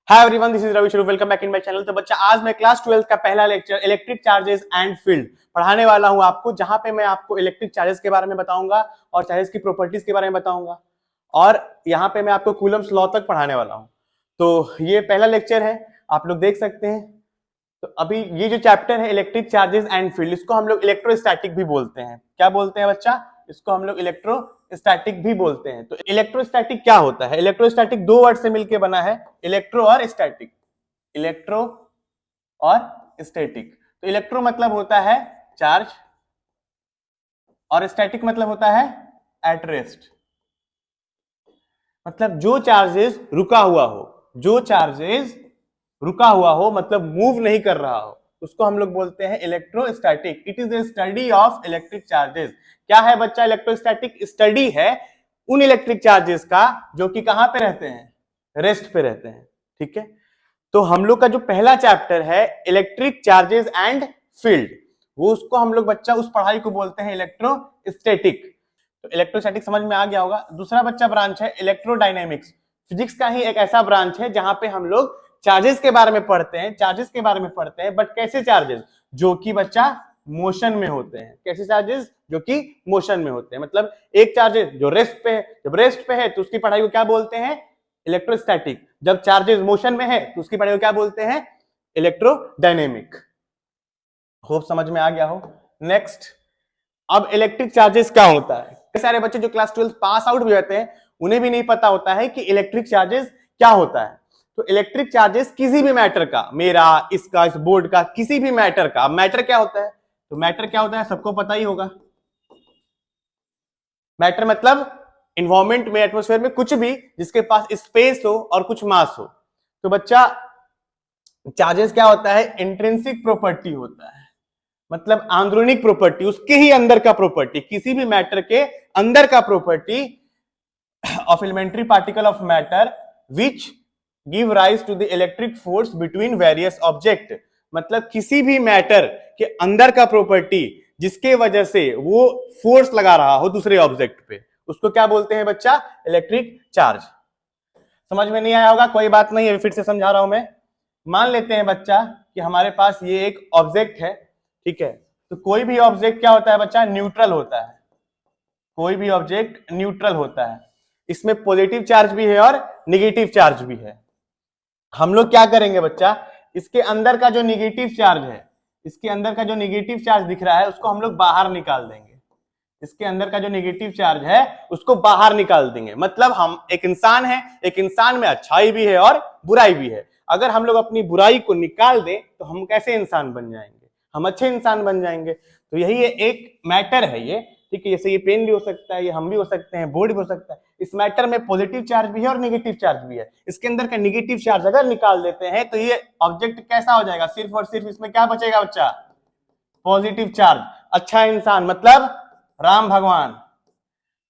Hi everyone, this is Ravi शुरू। Welcome back in my channel. तो बच्चा, आज मैं क्लास 12 का पहला lecture electric charges and field पढ़ाने वाला हूं आपको, जहां पे मैं आपको इलेक्ट्रिक चार्जेस के बारे में बताऊंगा और चार्जेस की प्रॉपर्टीज के बारे में बताऊंगा, और यहाँ पे मैं आपको कूलम्स लॉ तक पढ़ाने वाला हूं। तो ये पहला लेक्चर है, आप लोग देख सकते हैं। तो अभी ये जो चैप्टर है इलेक्ट्रिक चार्जेस एंड फील्ड, इसको हम लोग इलेक्ट्रोस्टैटिक भी बोलते हैं। क्या बोलते हैं बच्चा? इसको हम लोग इलेक्ट्रोस्टैटिक भी बोलते हैं। तो इलेक्ट्रोस्टैटिक क्या होता है? इलेक्ट्रोस्टैटिक दो वर्ड से मिलकर बना है, इलेक्ट्रो और स्टैटिक। इलेक्ट्रो और स्टैटिक। तो इलेक्ट्रो मतलब होता है चार्ज, और स्टैटिक मतलब होता है एट रेस्ट। मतलब जो चार्जेस रुका हुआ हो, जो चार्जेस रुका हुआ हो मतलब मूव नहीं कर रहा हो, उसको हम लोग बोलते हैं electrostatic. It is the study of electric charges. क्या है बच्चा? इलेक्ट्रोस्टैटिक स्टडी है उन इलेक्ट्रिक चार्जेस का जो कि कहां पे रहते हैं? रेस्ट पे रहते हैं। ठीक है, तो हम लोग का जो पहला चैप्टर है इलेक्ट्रिक चार्जेस एंड फील्ड, वो उसको हम लोग बच्चा उस पढ़ाई को बोलते हैं इलेक्ट्रोस्टैटिक। तो इलेक्ट्रोस्टैटिक समझ में आ गया होगा। दूसरा बच्चा ब्रांच है इलेक्ट्रोडायनेमिक्स। फिजिक्स का ही एक ऐसा ब्रांच है जहां पे हम लोग चार्जेस के बारे में पढ़ते हैं, चार्जेस के बारे में पढ़ते हैं, बट कैसे चार्जेस? जो कि बच्चा मोशन में होते हैं। कैसे चार्जेस? जो कि मोशन में होते हैं। मतलब एक चार्जेस जो रेस्ट पे है, जब रेस्ट पे है तो उसकी पढ़ाई को क्या बोलते हैं? इलेक्ट्रोस्टैटिक। जब चार्जेस मोशन में है तो उसकी पढ़ाई को क्या बोलते हैं? इलेक्ट्रोडायनेमिक। होप समझ में आ गया हो। नेक्स्ट, अब इलेक्ट्रिक चार्जेस क्या होता है? कई सारे बच्चे जो क्लास 12 पास आउट भी होते हैं उन्हें भी नहीं पता होता है कि इलेक्ट्रिक चार्जेस क्या होता है। तो इलेक्ट्रिक चार्जेस किसी भी मैटर का, मेरा, इसका, इस बोर्ड का, किसी भी मैटर का मैटर क्या होता है? तो मैटर क्या होता है सबको पता ही होगा। मैटर मतलब इन्वायरमेंट में, एटमॉस्फेयर में कुछ भी जिसके पास स्पेस हो और कुछ मास हो। तो बच्चा, चार्जेस क्या होता है? इंट्रिंसिक प्रॉपर्टी होता है। मतलब आंदरूनिक प्रॉपर्टी, उसके ही अंदर का प्रॉपर्टी, किसी भी मैटर के अंदर का property of elementary particle of matter which give rise to the electric force between various object. मतलब किसी भी मैटर के अंदर का प्रॉपर्टी जिसके वजह से वो फोर्स लगा रहा हो दूसरे ऑब्जेक्ट पे, उसको क्या बोलते हैं बच्चा? Electric charge. समझ में नहीं आया होगा, कोई बात नहीं, अभी फिर से समझा रहा हूं मैं। मान लेते हैं बच्चा कि हमारे पास ये एक ऑब्जेक्ट है। ठीक है, तो कोई भी ऑब्जेक्ट क्या होता है बच्चा? न्यूट्रल होता है। कोई भी ऑब्जेक्ट न्यूट्रल होता है। इसमें पॉजिटिव चार्ज भी है और निगेटिव चार्ज भी है। हम लोग क्या करेंगे बच्चा? इसके अंदर का जो निगेटिव चार्ज है, इसके अंदर का जो निगेटिव चार्ज दिख रहा है उसको हम लोग बाहर निकाल देंगे। इसके अंदर का जो निगेटिव चार्ज है उसको बाहर निकाल देंगे। मतलब हम एक इंसान है, एक इंसान में अच्छाई भी है और बुराई भी है। अगर हम लोग अपनी बुराई को निकाल दें तो हम कैसे इंसान बन जाएंगे? हम अच्छे इंसान बन जाएंगे। तो यही एक मैटर है ये। ठीक है, जैसे ये पेन भी हो सकता है, ये हम भी हो सकते हैं, बोर्ड भी हो सकता है। इस मैटर में पॉजिटिव चार्ज भी है और नेगेटिव चार्ज भी है। इसके अंदर का नेगेटिव चार्ज अगर निकाल देते हैं तो ये ऑब्जेक्ट कैसा हो जाएगा? सिर्फ और सिर्फ इसमें क्या बचेगा बच्चा? Positive charge. अच्छा इंसान मतलब राम भगवान।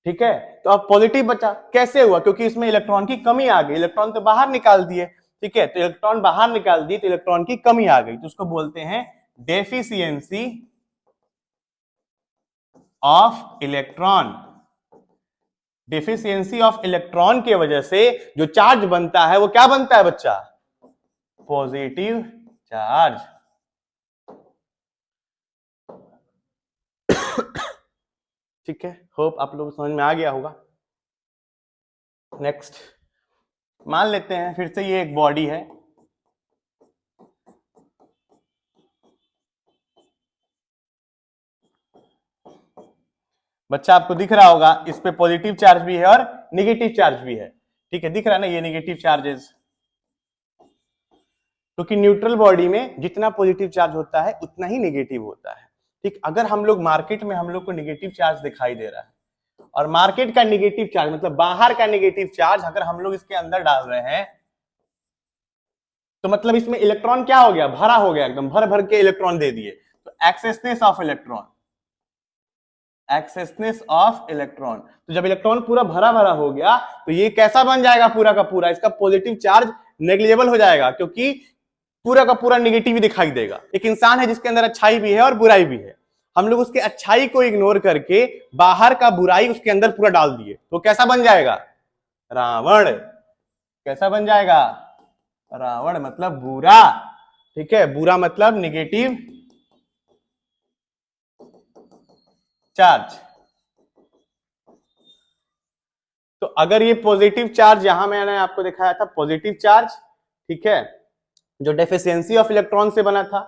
ठीक है, तो अब पॉजिटिव बचा। कैसे हुआ? क्योंकि इसमें इलेक्ट्रॉन की कमी आ गई। इलेक्ट्रॉन तो बाहर निकाल दिए। ठीक है, तो इलेक्ट्रॉन बाहर निकाल दिए तो इलेक्ट्रॉन की कमी आ गई, तो उसको बोलते हैं deficiency of electron. Deficiency of electron की वजह से जो चार्ज बनता है वो क्या बनता है बच्चा? Positive charge. ठीक है, होप आप लोग समझ में आ गया होगा। नेक्स्ट, मान लेते हैं फिर से ये एक बॉडी है। बच्चा आपको दिख रहा होगा इस पे पॉजिटिव चार्ज भी है और नेगेटिव चार्ज भी है। ठीक है, दिख रहा है ना ये नेगेटिव चार्जेस। क्योंकि न्यूट्रल बॉडी में जितना पॉजिटिव चार्ज होता है उतना ही नेगेटिव होता है। ठीक, अगर हम लोग मार्केट में हम लोग को नेगेटिव चार्ज दिखाई दे रहा है और मार्केट का नेगेटिव चार्ज मतलब बाहर का नेगेटिव चार्ज अगर हम लोग इसके अंदर डाल रहे हैं तो मतलब इसमें इलेक्ट्रॉन क्या हो गया? भरा हो गया, एकदम भर भर के इलेक्ट्रॉन दे दिए। तो एक्सेसनेस ऑफ इलेक्ट्रॉन, एक्सेसनेस ऑफ इलेक्ट्रॉन। तो जब इलेक्ट्रॉन पूरा भरा भरा हो गया तो ये कैसा बन जाएगा? पूरा का पूरा इसका पॉजिटिव चार्ज नेग्लिजिबल हो जाएगा, क्योंकि पूरा का पूरा निगेटिव ही दिखाई देगा। एक इंसान है जिसके अंदर अच्छाई भी है और बुराई भी है। हम लोग उसके अच्छाई को इग्नोर करके बाहर का बुराई उसके अंदर पूरा डाल दिए तो कैसा बन जाएगा? रावण। कैसा बन जाएगा? रावण मतलब बुरा, ठीक है, बुरा मतलब निगेटिव चार्ज। तो अगर ये पॉजिटिव चार्ज, यहां मैंने आपको दिखाया था पॉजिटिव चार्ज, ठीक है, जो डेफिशिएंसी ऑफ इलेक्ट्रॉन से बना था,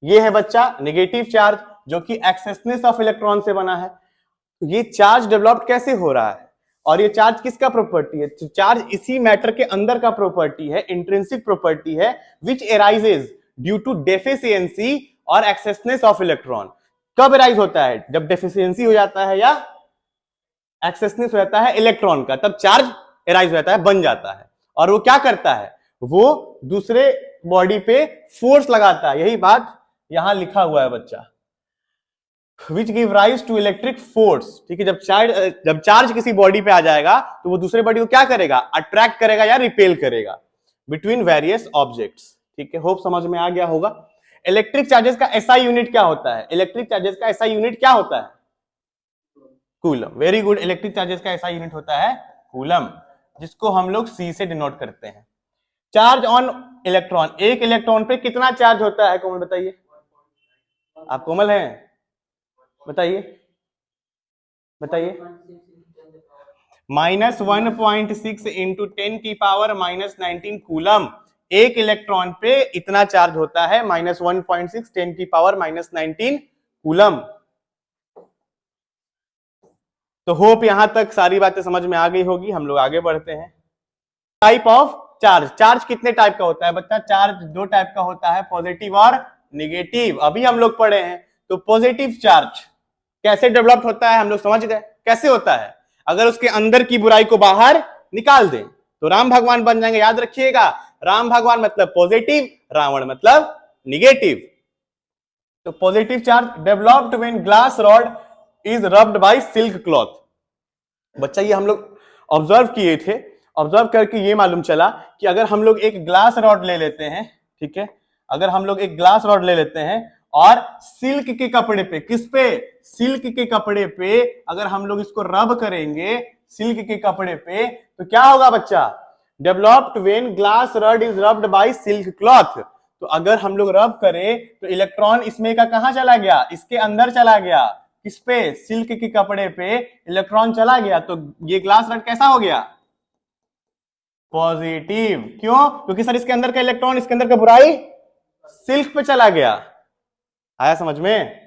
ये है बच्चा नेगेटिव चार्ज जो कि एक्सेसनेस ऑफ इलेक्ट्रॉन से बना है। तो ये चार्ज डेवलप कैसे हो रहा है, और ये चार्ज किसका प्रॉपर्टी है? तो चार्ज इसी मैटर के अंदर का प्रॉपर्टी है, इंट्रिंसिक प्रॉपर्टी है, विच एराइजेज ड्यू टू डेफिशिएंसी और एक्सेसनेस ऑफ इलेक्ट्रॉन। कब एराइज होता है? जब डेफिशिएंसी हो जाता है या एक्सेसनेस हो जाता है इलेक्ट्रॉन का, तब चार्ज एराइज हो जाता है, बन जाता है। और वो क्या करता है? वो दूसरे बॉडी पे फोर्स लगाता है। यही बात यहां लिखा हुआ है बच्चा, which give rise to electric force, ठीक है। जब चार्ज किसी बॉडी पे आ जाएगा तो वो दूसरे बॉडी को क्या करेगा? अट्रैक्ट करेगा या रिपेल करेगा बिटवीन वेरियस ऑब्जेक्ट्स, ठीक है। होप समझ में आ गया होगा। इलेक्ट्रिक चार्जेस का एसआई यूनिट क्या होता है? इलेक्ट्रिक चार्जेस का एसआई यूनिट क्या होता है? Coulomb. Very good. Electric charges का एसआई यूनिट होता है कूलम, जिसको हम लोग सी से डिनोट करते हैं। चार्ज ऑन इलेक्ट्रॉन, एक इलेक्ट्रॉन पे कितना चार्ज होता है कोमल बताइए? आप कोमल हैं, बताइए बताइए। -1.6 इंटू 10 की पावर -19 कूलम। एक इलेक्ट्रॉन पे इतना चार्ज होता है, -1.6 10 की पावर -19 कूलम। तो होप यहां तक सारी बातें समझ में आ गई होगी। हम लोग आगे बढ़ते हैं। टाइप ऑफ चार्ज, चार्ज कितने टाइप का होता है बच्चा? चार्ज दो टाइप का होता है, पॉजिटिव और निगेटिव। अभी हम लोग पढ़े हैं। तो पॉजिटिव चार्ज कैसे डेवलप होता है हम लोग समझ गए। कैसे होता है? अगर उसके अंदर की बुराई को बाहर निकाल दें तो राम भगवान बन जाएंगे। याद रखिएगा, राम भगवान मतलब पॉजिटिव, रावण मतलब निगेटिव। तो positive charge developed when glass rod is rubbed by silk cloth. बच्चा ये हम लोग ऑब्जर्व किए थे। ऑब्जर्व करके ये मालूम चला कि अगर हम लोग एक ग्लास रॉड ले लेते हैं, ठीक है, अगर हम लोग एक ग्लास रॉड ले लेते हैं और सिल्क के कपड़े पे, किस पे? सिल्क के कपड़े पे अगर हम लोग इसको रब करेंगे सिल्क के कपड़े पे, तो क्या होगा बच्चा? Developed when glass rod is rubbed by silk cloth. तो अगर हम लोग रब करें तो इलेक्ट्रॉन इसमें का कहां चला गया? इसके अंदर चला गया। किस पे? सिल्क के कपड़े पे इलेक्ट्रॉन चला गया। तो ये ग्लास रॉड कैसा हो गया? पॉजिटिव। क्यों? क्योंकि सर इसके अंदर का इलेक्ट्रॉन, इसके अंदर का बुराई सिल्क पे चला गया। आया समझ में?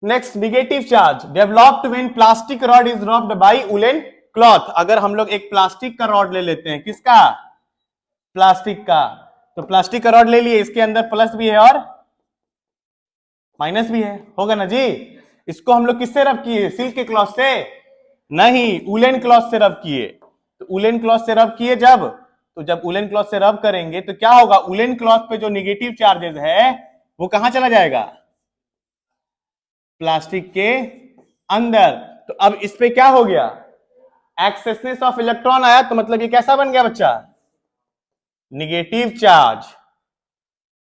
Next, negative charge developed when plastic rod is rubbed by woollen cloth. अगर हम लोग एक प्लास्टिक का रॉड ले लेते हैं, किसका? प्लास्टिक का। तो प्लास्टिक का रॉड ले लिए, इसके अंदर प्लस भी है और माइनस भी है, होगा ना जी। इसको हम लोग किससे रब किए? सिल्क के क्लॉथ से नहीं, वूलन क्लॉथ से रब किए। तो वूलन क्लॉथ से रब किए जब, तो जब वूलन क्लॉथ से रब करेंगे तो क्या होगा? वूलन क्लॉथ पे जो निगेटिव चार्जेस है वो कहां चला जाएगा? प्लास्टिक के अंदर। तो अब इस पे क्या हो गया? एक्सेसनेस ऑफ इलेक्ट्रॉन आया। तो मतलब ये कैसा बन गया बच्चा? Negative charge.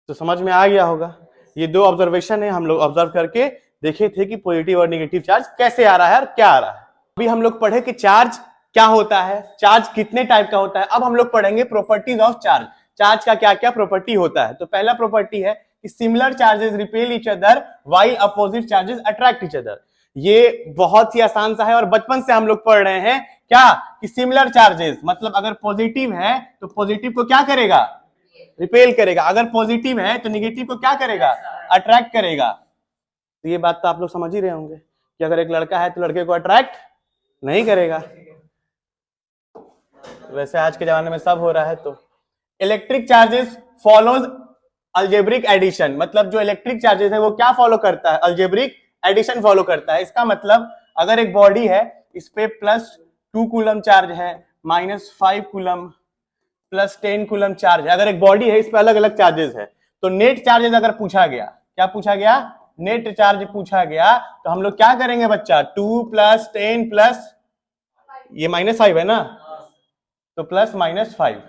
तो समझ में आ गया होगा। ये दो ऑब्जर्वेशन है, हम लोग ऑब्जर्व करके देखे थे कि पॉजिटिव और निगेटिव चार्ज कैसे आ रहा है और क्या आ रहा है। अभी हम लोग पढ़े कि चार्ज क्या होता है, चार्ज कितने टाइप का होता है। अब हम लोग पढ़ेंगे प्रॉपर्टीज ऑफ चार्ज। चार्ज का क्या क्या प्रॉपर्टी होता है। तो पहला प्रॉपर्टी है कि similar charges repel each other while opposite charges attract each other. ये बहुत ही आसान सा है और बचपन से हम लोग पढ़ रहे हैं क्या, कि सिमिलर चार्जेस मतलब अगर पॉजिटिव है तो पॉजिटिव को क्या करेगा? रिपेल करेगा। अगर पॉजिटिव है तो निगेटिव को क्या करेगा? अट्रैक्ट करेगा। तो ये बात तो आप लोग समझ ही रहे होंगे कि अगर एक लड़का है तो लड़के को अट्रैक्ट नहीं करेगा। वैसे आज के जमाने में सब हो रहा है। तो electric charges follows algebraic addition, मतलब जो इलेक्ट्रिक चार्जेस है वो क्या फॉलो करता है? अलजेब्रिक एडिशन फॉलो करता है। इसका मतलब अगर एक बॉडी है, इस पे +2 कूलम चार्ज है, -5 कूलम, +10 कूलम चार्ज है। अगर एक बॉडी है, इस पे अलग अलग चार्जेस है, तो नेट चार्जेस अगर पूछा गया, क्या पूछा गया? नेट चार्ज पूछा गया, तो हम लोग क्या करेंगे बच्चा? 2 + 10 प्लस ये -5 है ना, तो +-5,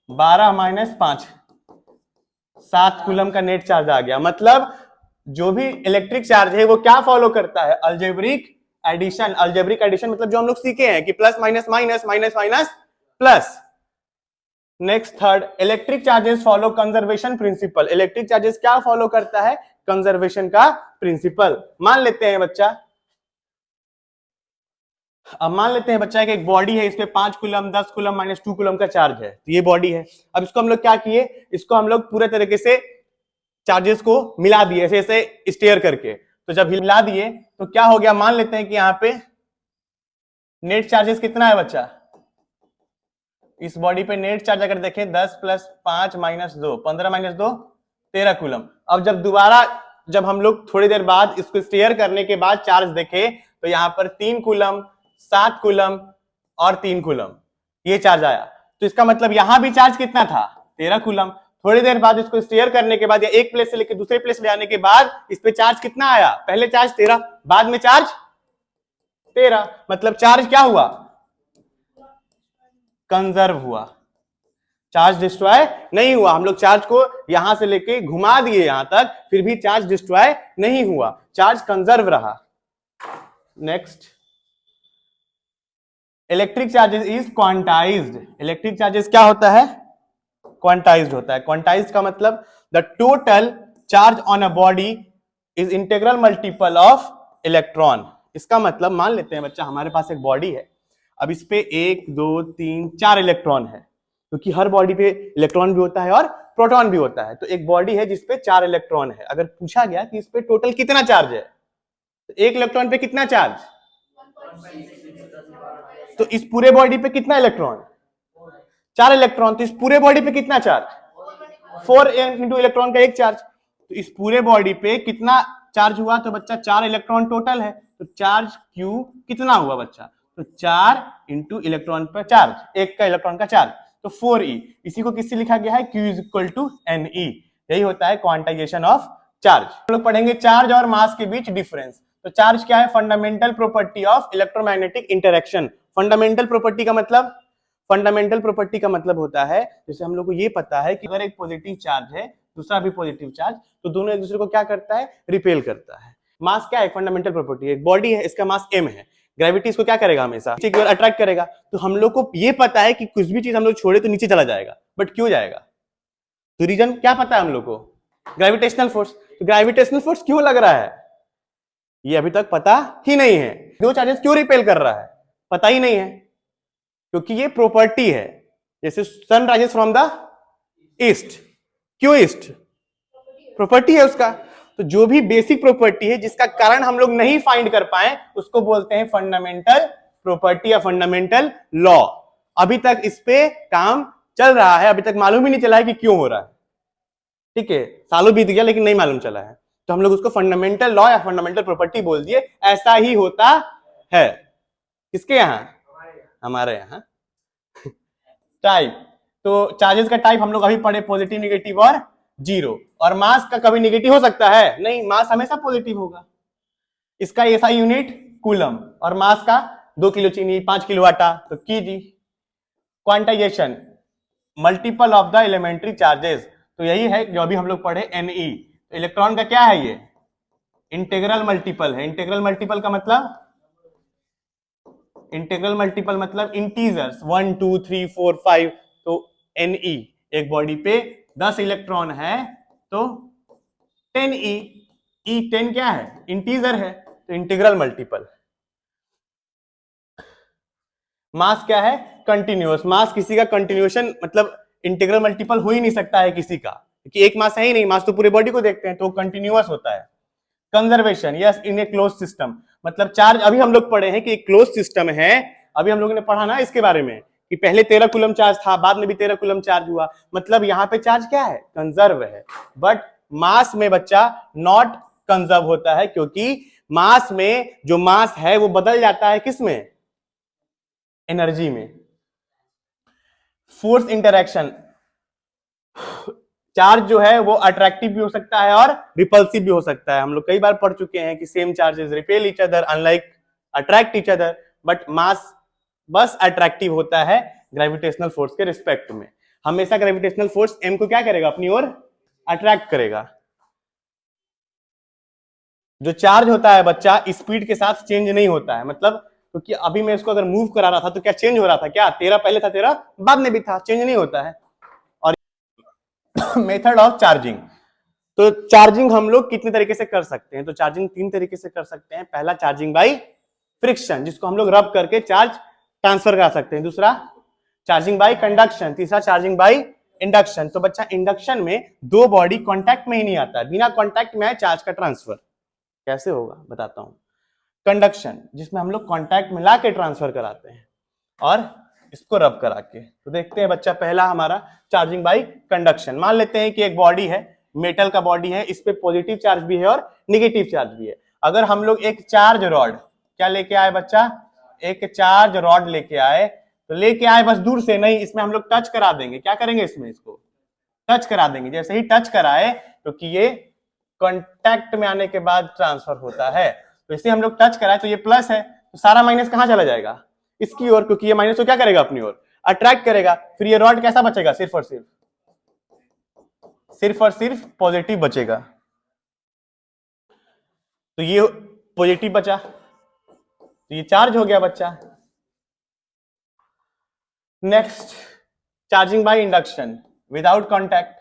12 - 5, 7 कूलम का नेट चार्ज आ गया। मतलब जो भी इलेक्ट्रिक चार्ज है वो क्या फॉलो करता है? Algebraic addition. अलजेब्रिक एडिशन मतलब जो हम लोग सीखे हैं कि plus minus minus, minus minus plus. Next third, electric charges follow conservation principle. Electric charges क्या फॉलो करता है? कंजर्वेशन का प्रिंसिपल। मान लेते हैं बच्चा, अब मान लेते हैं बच्चा कि एक बॉडी है, इसमें 5 कूलम 10 कूलम -2 कूलम का चार्ज है, तो ये बॉडी है। अब इसको हम लोग क्या किए, इसको हम लोग पूरे तरीके से चार्जेस को मिला दिए ऐसे ऐसे स्टेयर करके। तो जब हिला दिए तो क्या हो गया, मान लेते हैं कि यहाँ पे नेट चार्जेस कितना है बच्चा, इस बॉडी पे नेट चार्ज अगर देखें 10 + 5 - 2 15 - 2 13 कूलम। अब जब दोबारा जब हम लोग थोड़ी देर बाद इसको स्टेयर करने के बाद चार्ज देखे तो यहाँ पर 3 कूलम 7 कूलम और 3 कूलम ये चार्ज आया। तो इसका मतलब यहां भी चार्ज कितना था, 13 कूलम। थोड़ी देर बाद इसको स्टेयर करने के बाद या एक प्लेस से लेकर दूसरे प्लेस ले जाने के बाद इस पे चार्ज कितना आया, पहले चार्ज 13 बाद में चार्ज 13, मतलब चार्ज क्या हुआ, कंजर्व हुआ, चार्ज डिस्ट्रॉय नहीं हुआ। हम लोग चार्ज को यहां से लेके घुमा दिए यहां तक, फिर भी चार्ज डिस्ट्रॉय नहीं हुआ, चार्ज कंजर्व रहा। Next, electric charges is quantized. Electric charges क्या होता है, क्वांटाइज्ड होता है। क्वांटाइज्ड का मतलब the total charge on a body is integral multiple of electron. इसका मतलब मान लेते हैं बच्चा हमारे पास एक बॉडी है, अब इस पे 1 2 3 4 इलेक्ट्रॉन है, क्योंकि हर बॉडी पे इलेक्ट्रॉन भी होता है और प्रोटॉन भी होता है। तो एक बॉडी है जिसपे 4 इलेक्ट्रॉन है। अगर पूछा गया कि इस पे टोटल कितना चार्ज है, तो एक इलेक्ट्रॉन पे कितना चार्ज, तो इस पूरे बॉडी पे कितना इलेक्ट्रॉन, 4 इलेक्ट्रॉन। तो इस पूरे बॉडी पे कितना चार्ज, 4 इंटू इलेक्ट्रॉन का एक चार्ज। तो इस पूरे बॉडी पे कितना चार्ज हुआ, तो बच्चा 4 इलेक्ट्रॉन टोटल है, तो चार्ज क्यू कितना हुआ बच्चा, तो 4 इंटू इलेक्ट्रॉन पर चार्ज, एक का इलेक्ट्रॉन का चार्ज, तो 4e। इसी को किससे लिखा गया है, Q = Ne। यही होता है क्वांटाइजेशन ऑफ चार्ज। हम लोग पढ़ेंगे चार्ज और मास के बीच डिफरेंस। तो चार्ज क्या है, fundamental property of electromagnetic interaction. Fundamental property का मतलब, फंडामेंटल प्रॉपर्टी का मतलब होता है, जैसे हम लोग को ये पता है कि अगर एक पॉजिटिव चार्ज है दूसरा भी पॉजिटिव चार्ज, तो दोनों एक दूसरे को क्या करता है, रिपेल करता है। मास क्या है, फंडामेंटल प्रॉपर्टी। एक बॉडी है, इसका मास m है, ग्रेविटी इसको क्या करेगा, हमेशा नीचे की ओर अट्रैक्ट करेगा। तो हम लोग को ये पता है कि कुछ भी चीज हम लोग छोड़े तो नीचे चला जाएगा, बट क्यों जाएगा, तो रीजन क्या पता है हम लोग को, ग्रेविटेशनल फोर्स। तो ग्रेविटेशनल फोर्स क्यों लग रहा है, ये अभी तक पता ही नहीं है। दो चार्जेस क्यों रिपेल कर रहा है, पता ही नहीं है, क्योंकि ये प्रॉपर्टी है। जैसे sun rises from the east, क्यों ईस्ट, प्रॉपर्टी है उसका। तो जो भी बेसिक प्रॉपर्टी है जिसका कारण हम लोग नहीं फाइंड कर पाए, उसको बोलते हैं फंडामेंटल प्रॉपर्टी या फंडामेंटल लॉ। अभी तक इस पे काम चल रहा है, अभी तक मालूम ही नहीं चला है कि क्यों हो रहा है। ठीक है, सालों बीत गया लेकिन नहीं मालूम चला है, तो हम लोग उसको फंडामेंटल लॉ या फंडामेंटल प्रॉपर्टी बोल दिए। ऐसा ही होता है किसके यहां, हमारे यहां। टाइप, तो चार्जेस का टाइप हम लोग अभी पढ़े, पॉजिटिव नेगेटिव और जीरो। और मास का कभी नेगेटिव हो सकता है, नहीं, मास हमेशा पॉजिटिव होगा। इसका ऐसा यूनिट कूलम, और मास का 2 किलो चीनी 5 किलो आटा, तो कीजी। Quantization, multiple of the elementary charges, तो यही है जो अभी हम लोग पढ़े Ne। तो इलेक्ट्रॉन का क्या है, ये इंटीग्रल मल्टीपल है। इंटीग्रल मल्टीपल का मतलब, इंटीग्रल मल्टीपल मतलब इंटीजर्स 1 2 3 4 5। तो Ne एक बॉडी पे 10 इलेक्ट्रॉन है तो 10e, E10 क्या है, इंटीजर है, तो इंटीग्रल मल्टीपल। मास क्या है, कंटिन्यूअस। मास किसी का कंटिन्यूएशन मतलब इंटीग्रल मल्टीपल हो ही नहीं सकता है किसी का, क्योंकि एक मास है ही नहीं, मास तो पूरे बॉडी को देखते हैं, तो कंटिन्यूअस होता है। कंजर्वेशन, यस, इन ए क्लोज सिस्टम, मतलब चार्ज अभी हम लोग पढ़े हैं कि एक क्लोज सिस्टम है। अभी हम लोगों ने पढ़ा ना इसके बारे में कि पहले 13 कूलम चार्ज था, बाद में भी 13 कूलम चार्ज हुआ, मतलब यहाँ पे चार्ज क्या है, कंजर्व है। बट मास में बच्चा नॉट कंजर्व होता है, क्योंकि मास में जो मास है वो बदल जाता है किसमें, एनर्जी में। फोर्स इंटरैक्शन, चार्ज जो है वो अट्रैक्टिव भी हो सकता है और रिपल्सिव भी हो सकता है। हम लोग कई बार पढ़ चुके हैं कि same charges repel each other unlike attract each other, but mass बस अट्रैक्टिव होता है ग्रेविटेशनल फोर्स के रिस्पेक्ट में। हमेशा ग्रेविटेशनल फोर्स m को क्या करेगा, अपनी ओर अट्रैक्ट करेगा। जो चार्ज होता है बच्चा स्पीड के साथ चेंज नहीं होता है, मतलब क्योंकि अभी मैं इसको अगर मूव करा रहा था तो क्या चेंज हो रहा था, क्या 13 पहले था 13 बाद में भी था, चेंज नहीं होता है। Method of charging. तो चार्जिंग हम लोग कितने तरीके से कर सकते हैं? तो चार्जिंग 3 तरीके से कर सकते हैं। पहला चार्जिंग बाय फ्रिक्शन, जिसको हम लोग रब करके चार्ज ट्रांसफर करा सकते हैं। दूसरा चार्जिंग बाय कंडक्शन, तीसरा चार्जिंग बाय इंडक्शन। तो बच्चा इंडक्शन में दो बॉडी कांटेक्ट में ही नहीं आता है, बिना कांटेक्ट में चार्ज का ट्रांसफर कैसे होगा बताता हूं। कंडक्शन, जिसमें हम लोग कांटेक्ट मिला के ट्रांसफर कराते हैं और इसको रब करा के। तो देखते हैं बच्चा, पहला हमारा चार्जिंग बाय कंडक्शन। मान लेते हैं कि एक बॉडी है, मेटल का बॉडी है, इस पे पॉजिटिव चार्ज भी है और निगेटिव चार्ज भी है। अगर हम लोग एक चार्ज रॉड क्या लेके आए बच्चा, एक चार्ज रॉड लेके आए, तो लेके आए बस दूर से नहीं, इसमें हम लोग टच करा देंगे। क्या करेंगे, इसमें इसको टच करा देंगे। जैसे ही टच कराए तो कि ये कांटेक्ट में आने के बाद ट्रांसफर होता है, तो इसे हम लोग टच कराए तो ये प्लस है, तो सारा माइनस कहां चला जाएगा, इसकी ओर, क्योंकि ये माइनस को क्या करेगा, अपनी ओर अट्रैक्ट करेगा। फिर ये रॉड कैसा बचेगा, सिर्फ और सिर्फ पॉजिटिव बचेगा। तो ये पॉजिटिव बचा, तो ये चार्ज हो गया बच्चा। Next charging by induction without contact,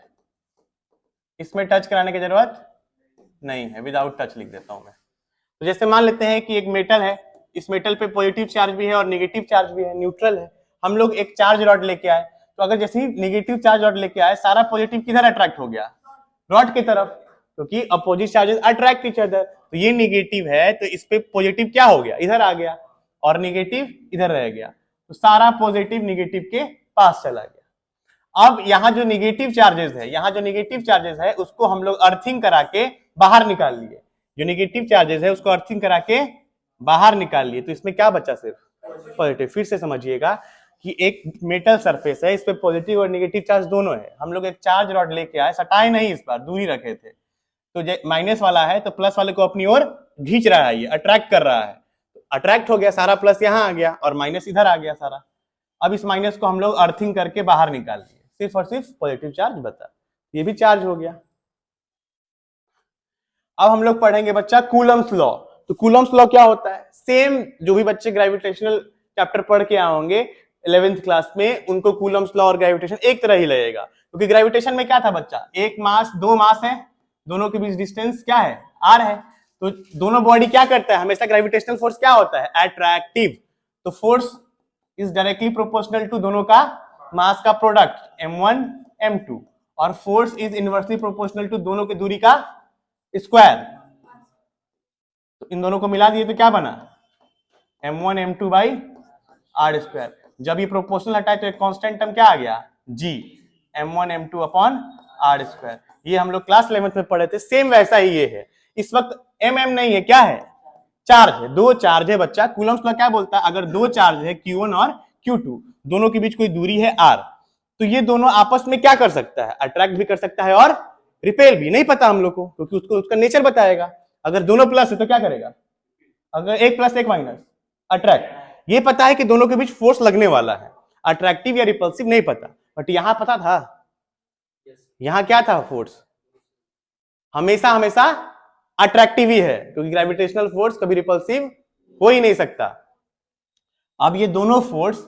इसमें टच कराने की जरूरत नहीं है, विदाउट टच लिख देता हूं मैं। तो जैसे मान लेते हैं कि एक मेटल है, इस मेटल पे पॉजिटिव चार्ज भी है और नेगेटिव चार्ज भी है, न्यूट्रल है। हम लोग एक चार्ज रॉड लेके आए, तो अगर जैसे ही नेगेटिव चार्ज रॉड लेके आए, सारा पॉजिटिव किधर अट्रैक्ट हो गया, रॉड की तरफ, क्योंकि opposite charges attract each other. तो ये नेगेटिव है, तो इस पे पॉजिटिव क्या हो गया, इधर आ गया, और नेगेटिव इधर रह गया, तो सारा पॉजिटिव नेगेटिव के पास चला गया। अब यहाँ जो नेगेटिव चार्जेस है, उसको हम लोग अर्थिंग करा के बाहर निकाल लिए। जो नेगेटिव चार्जेस है उसको अर्थिंग करा के बाहर निकाल लिए, तो इसमें क्या बचा, सिर्फ पॉजिटिव। फिर से समझिएगा कि एक मेटल सरफेस है, इस पे पॉजिटिव और नेगेटिव चार्ज दोनों है। हम लोग एक चार्ज रॉड लेके आए, सटाए नहीं, इस बार दूरी रखे थे, तो माइनस वाला है तो प्लस वाले को अपनी ओर खींच रहा है, ये अट्रैक्ट कर रहा है, अट्रैक्ट हो गया, सारा प्लस यहां आ गया और माइनस इधर आ गया सारा। अब इस माइनस को हम लोग अर्थिंग करके बाहर निकाल दिए, सिर्फ और सिर्फ पॉजिटिव चार्ज बता, ये भी चार्ज हो गया। अब हम लोग पढ़ेंगे बच्चा कूलम्स लॉ। तो कूलम्स लॉ क्या होता है, सेम जो भी बच्चे ग्रेविटेशनल चैप्टर पढ़ के आओगे 11th क्लास में, उनको कूलम्स लॉ और ग्रेविटेशन एक तरह ही लगेगा। क्योंकि ग्रेविटेशन में क्या था बच्चा, एक मास, दो मास है, दोनों के बीच डिस्टेंस क्या है, आर है। तो दोनों बॉडी क्या करता है, हमेशा ग्रेविटेशनल फोर्स क्या होता है, अट्रैक्टिव। तो force is directly proportional to दोनों का मास का प्रोडक्ट m1 m2, और force is inversely proportional to दोनों की दूरी का स्क्वायर। तो इन दोनों को मिला दिए तो क्या बना, m1 m2 by are square. जब ये प्रोपोर्शनल हटाए तो एक कांस्टेंट टर्म क्या आ गया, g, m1 m2 upon R square. ये हम लोग क्लास 11th में पढ़े थे, सेम वैसा ही ये है। इस वक्त mm नहीं है, क्या है, चार्ज है, दो चार्ज है बच्चा। कूलम्स लॉ क्या बोलता है, अगर दो चार्ज है Q1 और Q2, दोनों के बीच कोई दूरी है r, तो ये दोनों आपस में क्या कर सकता है, अट्रैक्ट भी कर सकता है और रिपेल भी। नहीं पता हम लोग को, क्योंकि उसको उसका नेचर बताएगा। अगर दोनों प्लस है तो क्या करेगा, अगर एक प्लस एक माइनस, अट्रैक्ट। ये पता है कि दोनों के बीच फोर्स लगने वाला है, अट्रैक्टिव या रिपल्सिव नहीं पता, बट यहां पता था, यहां क्या था, फोर्स हमेशा हमेशा अट्रैक्टिव ही है, क्योंकि ग्रेविटेशनल फोर्स कभी रिपल्सिव हो ही नहीं सकता। अब ये दोनों फोर्स,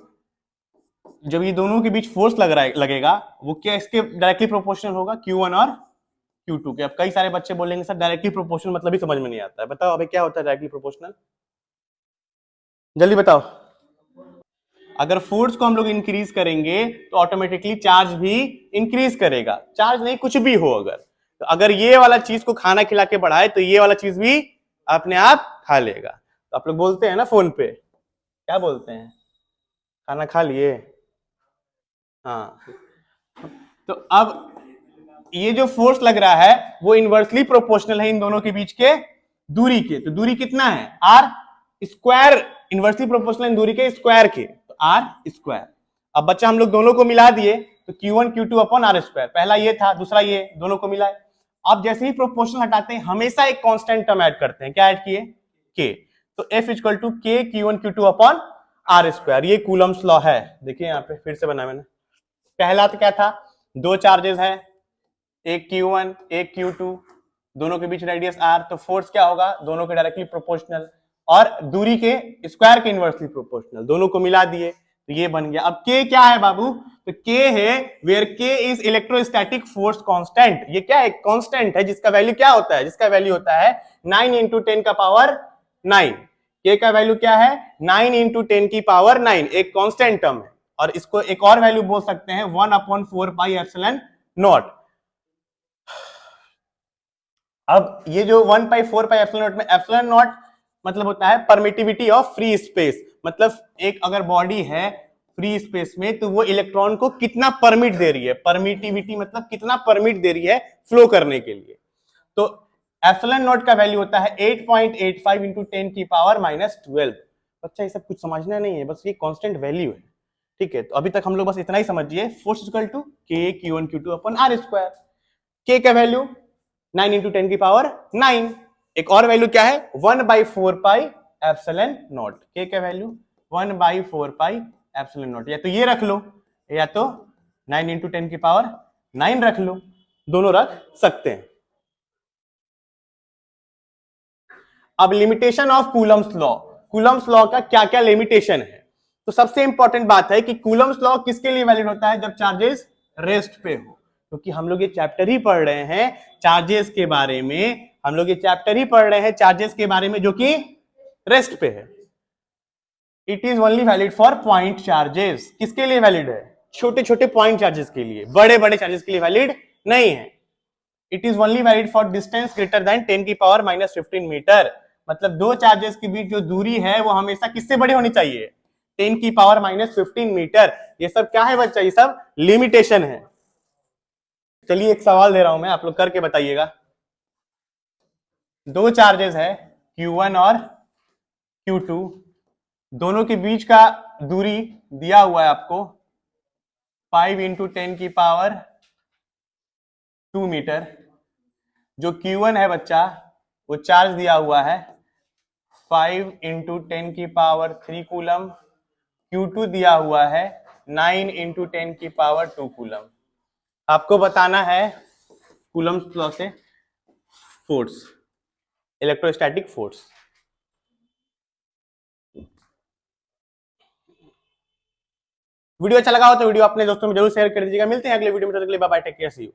जब ये दोनों के बीच फोर्स लगेगा, वो क्या इसके डायरेक्टली प्रोपोर्शनल होगा, Q1 और Q2 के। अब कई सारे बच्चे बोलेंगे सर डायरेक्टली प्रोपोर्शनल मतलब ही समझ में नहीं आता है, बताओ अभी क्या होता है डायरेक्टली प्रोपोर्शनल, जल्दी बताओ। अगर फोर्स को हम लोग इंक्रीज करेंगे तो ऑटोमेटिकली चार्ज भी इंक्रीज करेगा, चार्ज नहीं कुछ भी हो। अगर ये वाला चीज को खाना खिला के बढ़ाए तो ये वाला चीज भी अपने आप खा लेगा। तो आप लोग बोलते हैं ना फोन पे, क्या बोलते हैं, खाना खा लिए, हाँ। तो अब ये जो फोर्स लग रहा है वो इनवर्सली प्रोपोर्शनल है इन दोनों के बीच के दूरी के। तो दूरी कितना है, आर स्क्वायर, इनवर्सली प्रोपोर्शनल इन दूरी के स्क्वायर के, तो आर स्क्वायर। अब बच्चा हम लोग दोनों को मिला दिए तो Q1 Q2 upon R square, पहला ये था, दूसरा ये, दोनों को मिला। अब जैसे ही प्रोपोर्शनल हटाते हैं हमेशा एक कांस्टेंट टर्म ऐड करते हैं, क्या ऐड किए, k। तो F equal to k Q1 Q2 upon R square. ये कूलम्स लॉ है। देखिए यहाँ पे फिर से बना मैंने। पहला तो क्या था, दो चार्जेस है, एक Q1 एक Q2, दोनों के बीच रेडियस r, तो फोर्स क्या होगा, दोनों के डायरेक्टली प्रोपोर्शनल और दूरी के स्क्वायर के इनवर्सली प्रोपोर्शनल, दोनों को मिला दिए तो ये बन गया। अब k क्या है बाबू, तो K है where K is electrostatic force constant. ये क्या है? कांस्टेंट है जिसका वैल्यू क्या होता है? जिसका वैल्यू होता है 9 इंटू 10 का पावर 9। K का वैल्यू क्या है? 9 इंटू 10 की पावर 9, एक कांस्टेंट टर्म है। और इसको एक और वैल्यू बोल सकते हैं 1/4 पाई एप्सिलॉन नॉट। अब ये जो 1/4 पाई एप्सिलॉन नॉट में एप्सिलॉन नॉट मतलब होता है परमिटिविटी ऑफ फ्री स्पेस। मतलब एक अगर बॉडी है फ्री स्पेस में तो वो इलेक्ट्रॉन को कितना परमिट दे रही है। परमिटिविटी मतलब कितना परमिट दे रही है फ्लो करने के लिए। तो एप्सिलॉन नॉट का वैल्यू होता है 8.85 इंटू 10 की पावर -12। बच्चा ये सब कुछ समझना नहीं है, बस ये कांस्टेंट वैल्यू है। ठीक है, तो अभी तक हम लोग बस इतना ही समझिए। Force equal to K Q1 Q2 upon R square. K का वैल्यू 9 इंटू 10 की पावर 9। एक और वैल्यू क्या है? 1/4 पाई एप्सिलॉन नॉट। K का वैल्यू 1/4 पाई एप्सिलॉन नॉट। या तो ये रख लो या तो 9 इंटू 10 की पावर 9 रख लो, दोनों रख सकते हैं। अब limitation of Coulomb's law. Coulomb's law का क्या क्या लिमिटेशन है? तो सबसे इंपॉर्टेंट बात है कि कूलम्स लॉ किसके लिए वैलिड होता है? जब चार्जेस रेस्ट पे हो। क्योंकि हम लोग ये चैप्टर ही पढ़ रहे हैं चार्जेस के बारे में। हम लोग ये चैप्टर ही पढ़ रहे हैं चार्जेस के बारे में जो कि रेस्ट पे है। It is only valid for point charges. किसके लिए वैलिड है? छोटे छोटे पॉइंट चार्जेस के लिए, बड़े बड़े चार्जेस के लिए वैलिड नहीं है। It is only valid for distance greater than 10 की पावर -15 मीटर। मतलब दो चार्जेस के बीच जो दूरी है वो हमेशा किससे बड़ी होनी चाहिए? 10 की पावर -15 मीटर। ये सब क्या है बच्चा? ये सब लिमिटेशन है। चलिए एक सवाल दे रहा हूं मैं, आप लोग करके बताइएगा। दो चार्जेस है Q1 और Q2, दोनों के बीच का दूरी दिया हुआ है आपको 5 इंटू 10 की पावर 2 मीटर। जो Q1 है बच्चा वो चार्ज दिया हुआ है 5 इंटू 10 की पावर 3 कूलम। Q2 दिया हुआ है 9 इंटू 10 की पावर 2 कूलम। आपको बताना है कूलम्स लॉ से फोर्स, इलेक्ट्रोस्टैटिक फोर्स। वीडियो अच्छा लगा हो तो वीडियो अपने दोस्तों में जरूर शेयर कर दीजिएगा। मिलते हैं अगले वीडियो में, तब तक के लिए bye bye, take care, see you.